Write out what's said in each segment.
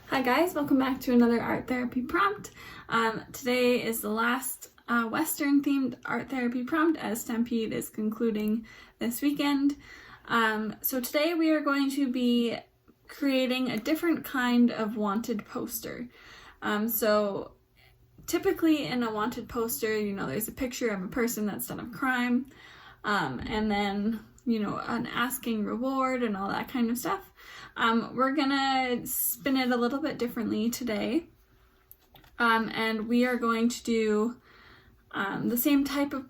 Hi guys, welcome back to another art therapy prompt. Today is the last Western themed art therapy prompt as Stampede is concluding this weekend. So today we are going to be creating a different kind of wanted poster. So typically in a wanted poster, there's a picture of a person that's done a crime, and then, an asking reward and all that kind of stuff. We're gonna spin it a little bit differently today, and we are going to do the same type of,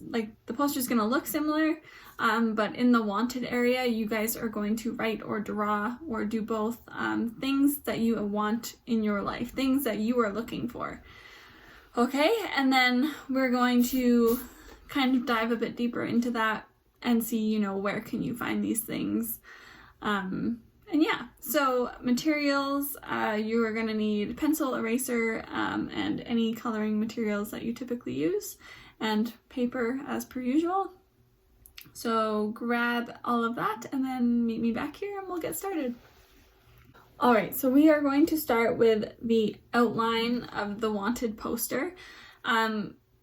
like the poster is gonna look similar, but in the wanted area, you guys are going to write or draw or do both things that you want in your life, things that you are looking for. Okay, and then we're going to kind of dive a bit deeper into that and see, where can you find these things. And yeah, so materials, you are going to need pencil, eraser, and any coloring materials that you typically use, and paper as per usual. So grab all of that and then meet me back here and we'll get started. Alright, so we are going to start with the outline of the wanted poster.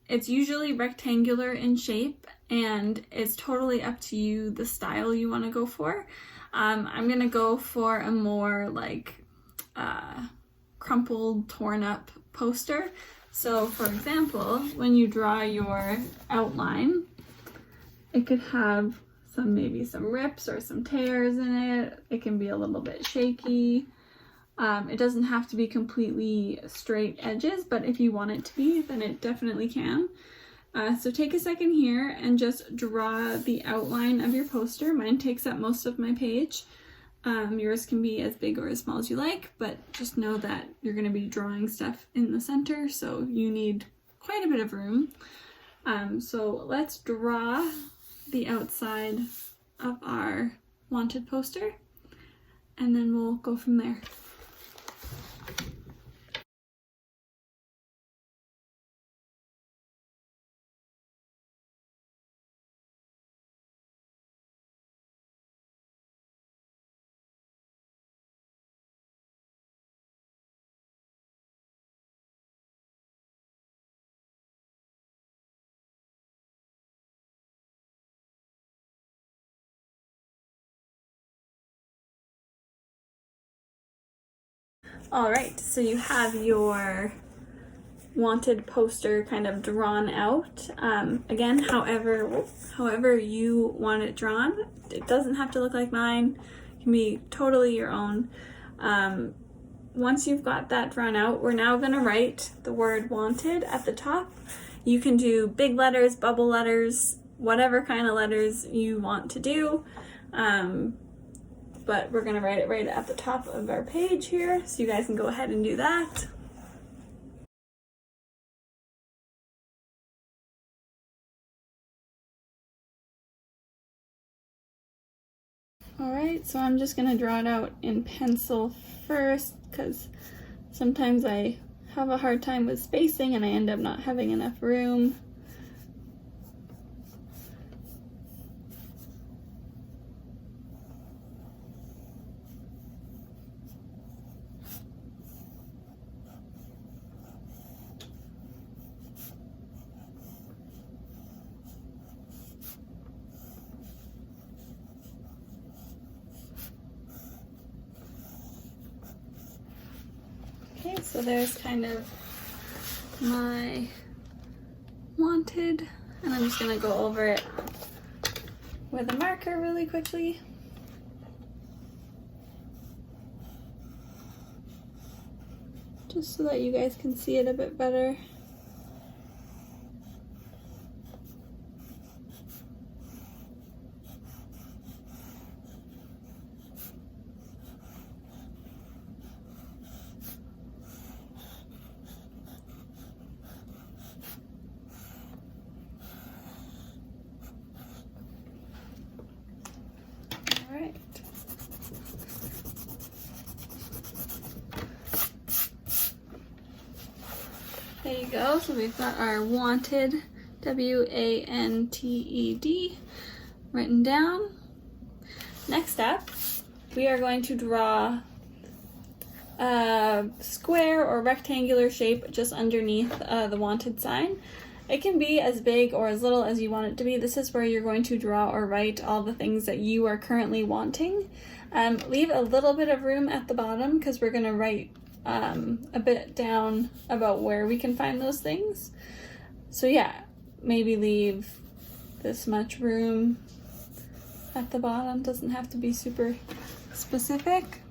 It's usually rectangular in shape, and it's totally up to you the style you want to go for. I'm gonna go for a more crumpled, torn up poster. So for example, when you draw your outline, it could have maybe some rips or some tears in it. It can be a little bit shaky. It doesn't have to be completely straight edges, but if you want it to be, then it definitely can. So take a second here and just draw the outline of your poster. Mine takes up most of my page. Yours can be as big or as small as you like, but just know that you're going to be drawing stuff in the center, so you need quite a bit of room. So let's draw the outside of our wanted poster, and then we'll go from there. Alright, so you have your wanted poster kind of drawn out. Again, however you want it drawn. It doesn't have to look like mine. It can be totally your own. Once you've got that drawn out, we're now going to write the word wanted at the top. You can do big letters, bubble letters, whatever kind of letters you want to do. But we're going to write it right at the top of our page here, so you guys can go ahead and do that. Alright, so I'm just going to draw it out in pencil first, because sometimes I have a hard time with spacing and I end up not having enough room. Okay, so there's kind of my wanted, and I'm just gonna go over it with a marker really quickly. Just so that you guys can see it a bit better. Alright. There you go. So we've got our wanted, W-A-N-T-E-D, written down. Next up, we are going to draw a square or rectangular shape just underneath the wanted sign. It can be as big or as little as you want it to be. This is where you're going to draw or write all the things that you are currently wanting. Leave a little bit of room at the bottom because we're going to write a bit down about where we can find those things. So yeah, maybe leave this much room at the bottom. Doesn't have to be super specific.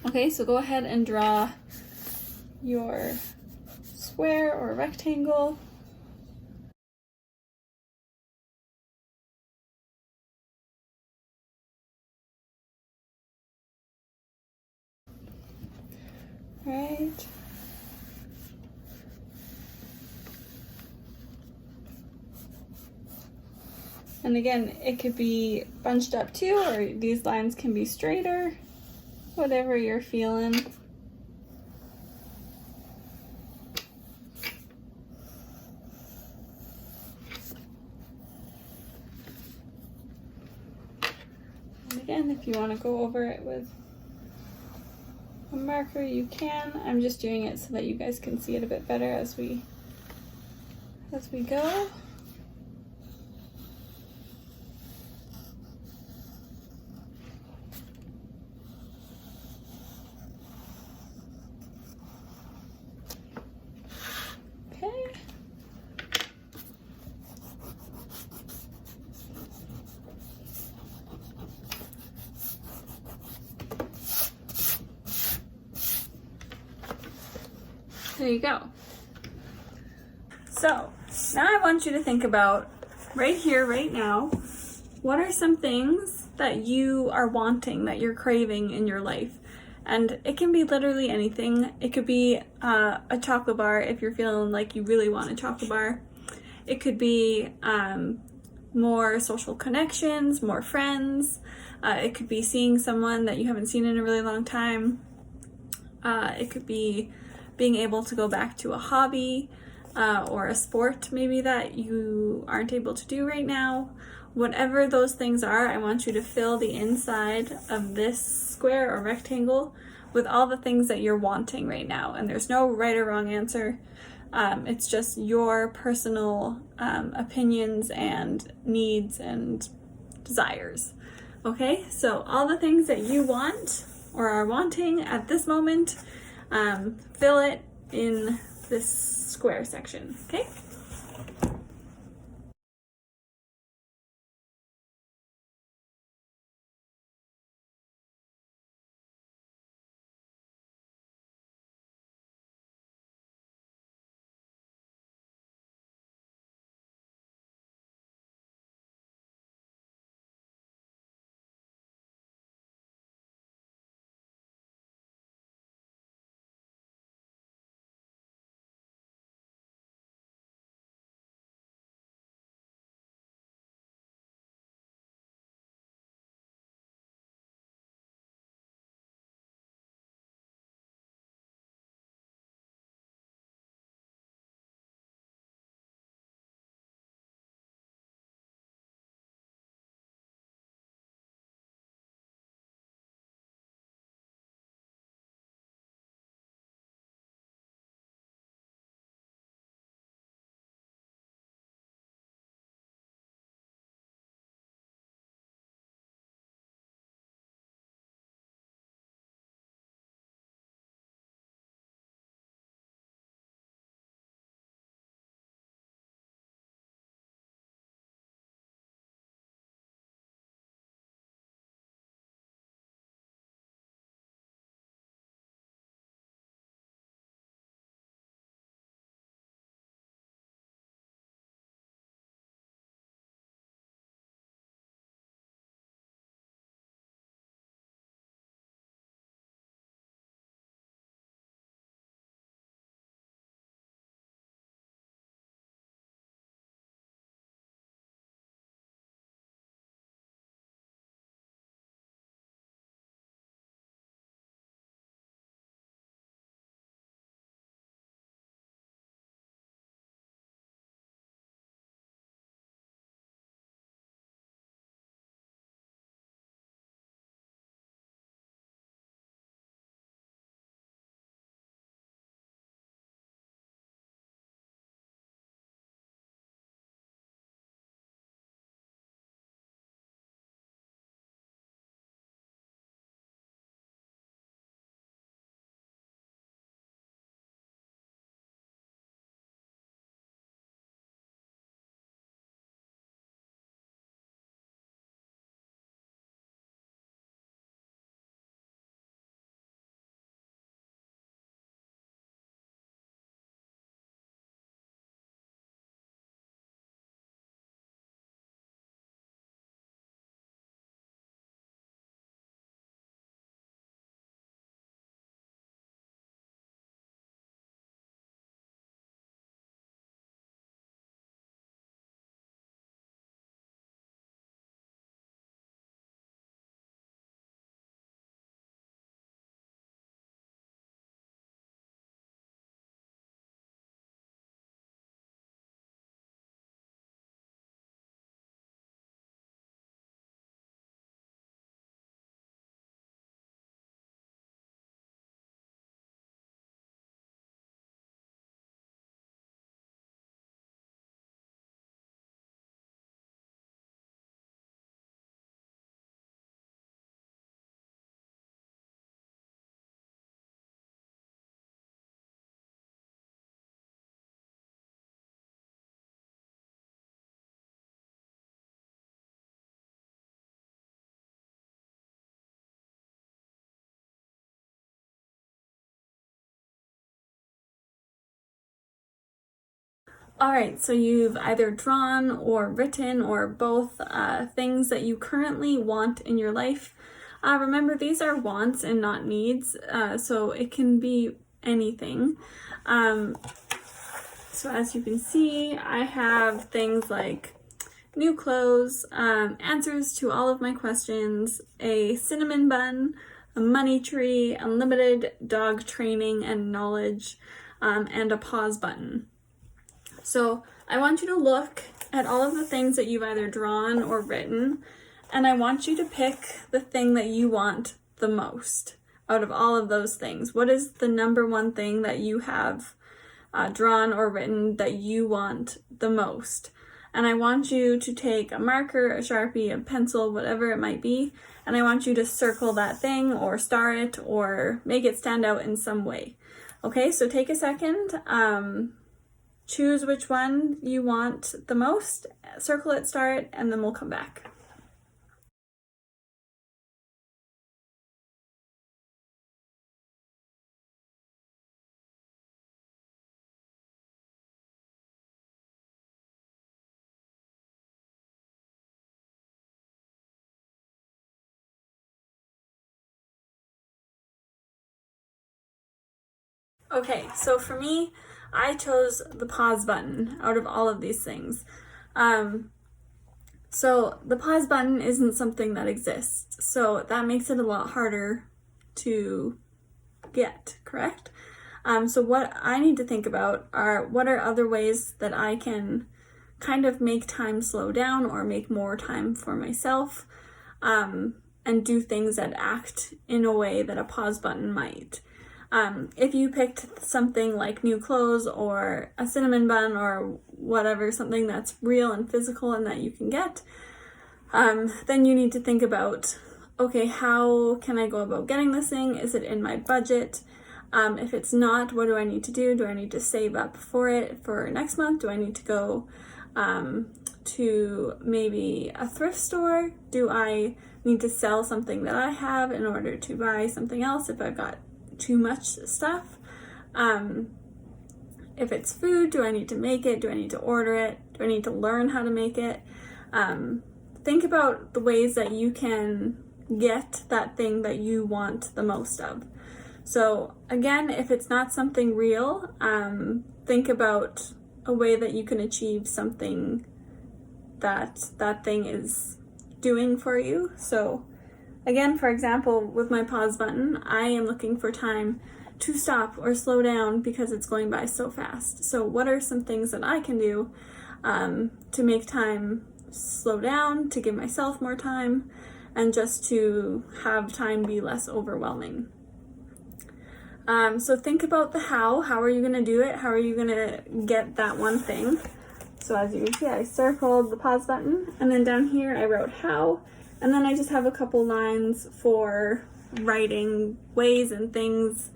Okay, so go ahead and draw your square or rectangle. Right. And again, it could be bunched up too, or these lines can be straighter, whatever you're feeling. And again, if you want to go over it with a marker, you can. I'm just doing it so that you guys can see it a bit better as we go. Okay. There you go. So now I want you to think about right here, right now, what are some things that you are wanting, that you're craving in your life? And it can be literally anything. It could be a chocolate bar if you're feeling like you really want a chocolate bar. It could be more social connections, more friends. It could be seeing someone that you haven't seen in a really long time. It could be being able to go back to a hobby or a sport maybe that you aren't able to do right now. Whatever those things are, I want you to fill the inside of this square or rectangle with all the things that you're wanting right now. And there's no right or wrong answer. It's just your personal opinions and needs and desires. Okay, so all the things that you want or are wanting at this moment, fill it in this square section, okay? All right, so you've either drawn or written or both things that you currently want in your life. Remember, these are wants and not needs, so it can be anything. So as you can see, I have things like new clothes, answers to all of my questions, a cinnamon bun, a money tree, unlimited dog training and knowledge, and a pause button. So I want you to look at all of the things that you've either drawn or written, and I want you to pick the thing that you want the most out of all of those things. What is the number one thing that you have drawn or written that you want the most? And I want you to take a marker, a Sharpie, a pencil, whatever it might be, and I want you to circle that thing or star it or make it stand out in some way. Okay, so take a second. Choose which one you want the most, circle it, star it, and then we'll come back. Okay, so for me, I chose the pause button out of all of these things. So the pause button isn't something that exists, so that makes it a lot harder to get, correct? So what I need to think about are what are other ways that I can kind of make time slow down or make more time for myself, and do things that act in a way that a pause button might. If you picked something like new clothes or a cinnamon bun or whatever, something that's real and physical and that you can get, then you need to think about, okay, how can I go about getting this thing? Is it in my budget? If it's not, what do I need to do? Do I need to save up for it for next month? Do I need to go to maybe a thrift store? Do I need to sell something that I have in order to buy something else if I've got too much stuff? If it's food, do I need to make it? Do I need to order it? Do I need to learn how to make it? Think about the ways that you can get that thing that you want the most of. So again, if it's not something real, think about a way that you can achieve something that that thing is doing for you. So again, for example, with my pause button, I am looking for time to stop or slow down because it's going by so fast. So what are some things that I can do to make time slow down, to give myself more time, and just to have time be less overwhelming? So think about the how. How are you going to do it? How are you going to get that one thing? So as you can see, I circled the pause button, and then down here I wrote how. And then I just have a couple lines for writing ways and things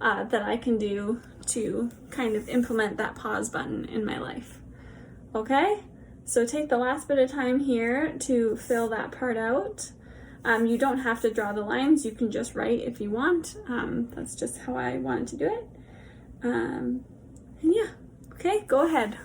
that I can do to kind of implement that pause button in my life. Okay? So take the last bit of time here to fill that part out. You don't have to draw the lines, you can just write if you want. That's just how I wanted to do it. And yeah, okay, go ahead.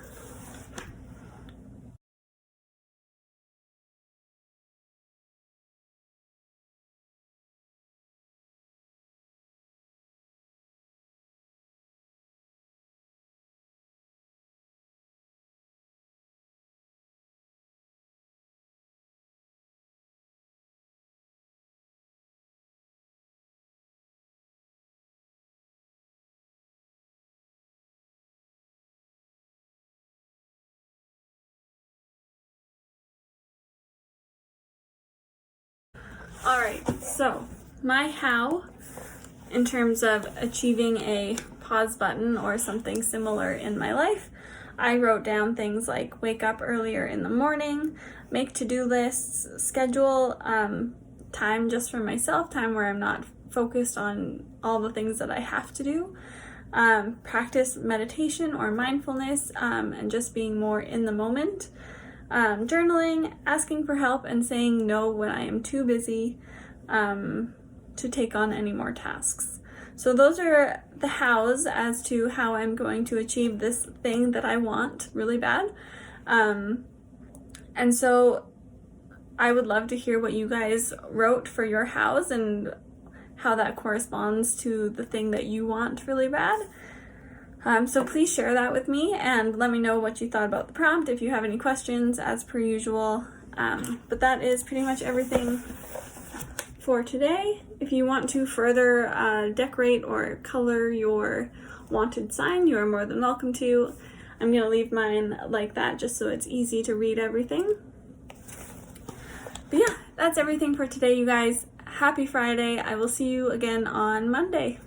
All right, so my how in terms of achieving a pause button or something similar in my life, I wrote down things like wake up earlier in the morning, make to-do lists, schedule time just for myself, time where I'm not focused on all the things that I have to do, practice meditation or mindfulness, and just being more in the moment. Journaling, asking for help, and saying no when I am too busy to take on any more tasks. So those are the hows as to how I'm going to achieve this thing that I want really bad. And so I would love to hear what you guys wrote for your hows and how that corresponds to the thing that you want really bad. So please share that with me and let me know what you thought about the prompt if you have any questions, as per usual. But that is pretty much everything for today. If you want to further decorate or color your wanted sign, you are more than welcome to. I'm going to leave mine like that just so it's easy to read everything. But yeah, that's everything for today, you guys. Happy Friday. I will see you again on Monday.